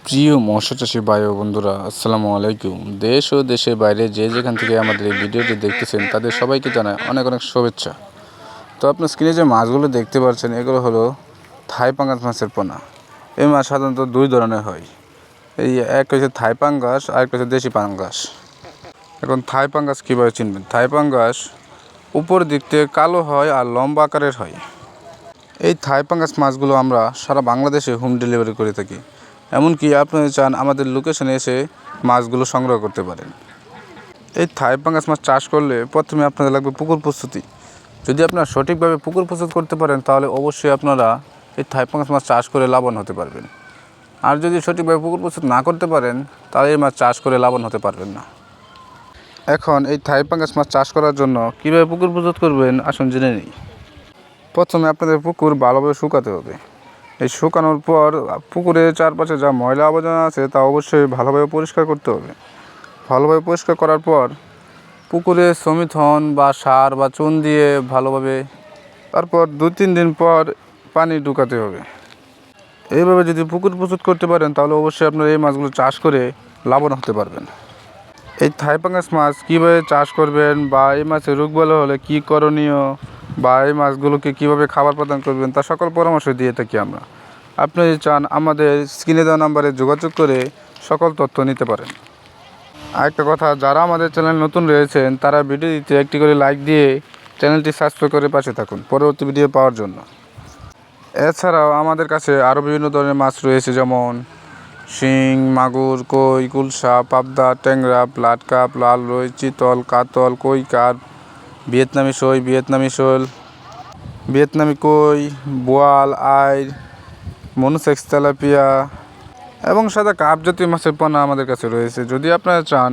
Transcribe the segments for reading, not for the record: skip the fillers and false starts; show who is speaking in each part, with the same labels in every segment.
Speaker 1: প্রিয় মৎস্য চাষী ভাই ও বন্ধুরা, আসসালামু আলাইকুম। দেশ ও দেশের বাইরে যে যেখান থেকে আমাদের এই ভিডিওটি দেখতেছেন তাদের সবাইকে জানাই অনেক অনেক শুভেচ্ছা। তো আপনার স্ক্রিনে যে মাছগুলো দেখতে পাচ্ছেন এগুলো হলো থাই পাঙ্গাস মাছের পোনা। এই মাছ সাধারণত দুই ধরনের হয়। এই এক হচ্ছে থাই পাঙ্গাস আর একটা হচ্ছে দেশি পাঙ্গাস। এখন থাই পাঙ্গাস কীভাবে চিনবেন? থাই পাঙ্গাস উপর দিক থেকে কালো হয় আর লম্বা আকারের হয়। এই থাই পাঙ্গাস মাছগুলো আমরা সারা বাংলাদেশে হোম ডেলিভারি করে থাকি। এমনকি আপনি চান আমাদের লোকেশনে এসে মাছগুলো সংগ্রহ করতে পারেন। এই থাই পাঙ্গাস মাছ চাষ করলে প্রথমে আপনাদের লাগবে পুকুর প্রস্তুতি। যদি আপনারা সঠিকভাবে পুকুর প্রস্তুত করতে পারেন তাহলে অবশ্যই আপনারা এই থাই পাঙ্গাস মাছ চাষ করে লাভবান হতে পারবেন। আর যদি সঠিকভাবে পুকুর প্রস্তুত না করতে পারেন তাহলে এই মাছ চাষ করে লাভবান হতে পারবেন না। এখন এই থাই পাঙ্গাস মাছ চাষ করার জন্য কীভাবে পুকুর প্রস্তুত করবেন আসুন জেনে নিই। প্রথমে আপনাদের পুকুর ভালোভাবে শুকাতে হবে। এই শুকানোর পর পুকুরের চারপাশে যা ময়লা আবর্জনা আছে তা অবশ্যই ভালোভাবে পরিষ্কার করতে হবে। ভালোভাবে পরিষ্কার করার পর পুকুরে সমিথন বা সার বা চুন দিয়ে ভালোভাবে তারপর 2-3 দিন পর পানি ঢুকাতে হবে। এইভাবে যদি পুকুর প্রস্তুত করতে পারেন তাহলে অবশ্যই আপনারা এই মাছগুলো চাষ করে লাভবান হতে পারবেন। এই থাই পাঙ্গাস মাছ কীভাবে চাষ করবেন বা এই মাছের রোগবালাই হলে কী করণীয় বা এই মাছগুলোকে কীভাবে খাবার প্রদান করবেন তা সকল পরামর্শ দিয়ে থাকি আমরা। আপনি যদি চান আমাদের স্ক্রিনে দেওয়া নাম্বারে যোগাযোগ করে সকল তথ্য নিতে পারেন। আরেকটা কথা, যারা আমাদের চ্যানেল নতুন রয়েছেন তারা ভিডিওটিতে একটি করে লাইক দিয়ে চ্যানেলটি সাবস্ক্রাইব করে পাশে থাকুন পরবর্তী ভিডিও পাওয়ার জন্য। এছাড়াও আমাদের কাছে আরও বিভিন্ন ধরনের মাছ রয়েছে, যেমন শিং, মাগুর, কই, কুলসা, পাবদা, ট্যাংরা, ব্লাড কাপ, লাল রুই, চিতল, কাতল, কই কার্প, ভিয়েতনামি সই, ভিয়েতনামি শোল, ভিয়েতনামি কই, বোয়াল, আইর, মনোসেক্স, তেলাপিয়া এবং সাদা কাপ জাতীয় মাছের পোনা আমাদের কাছে রয়েছে। যদি আপনারা চান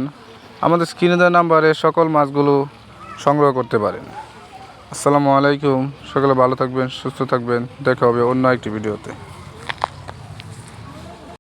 Speaker 1: আমাদের স্ক্রিনে দেওয়া নাম্বারে সকল মাছগুলো সংগ্রহ করতে পারেন। আসসালামু আলাইকুম। সকলে ভালো থাকবেন, সুস্থ থাকবেন। দেখা হবে অন্য একটি ভিডিওতে।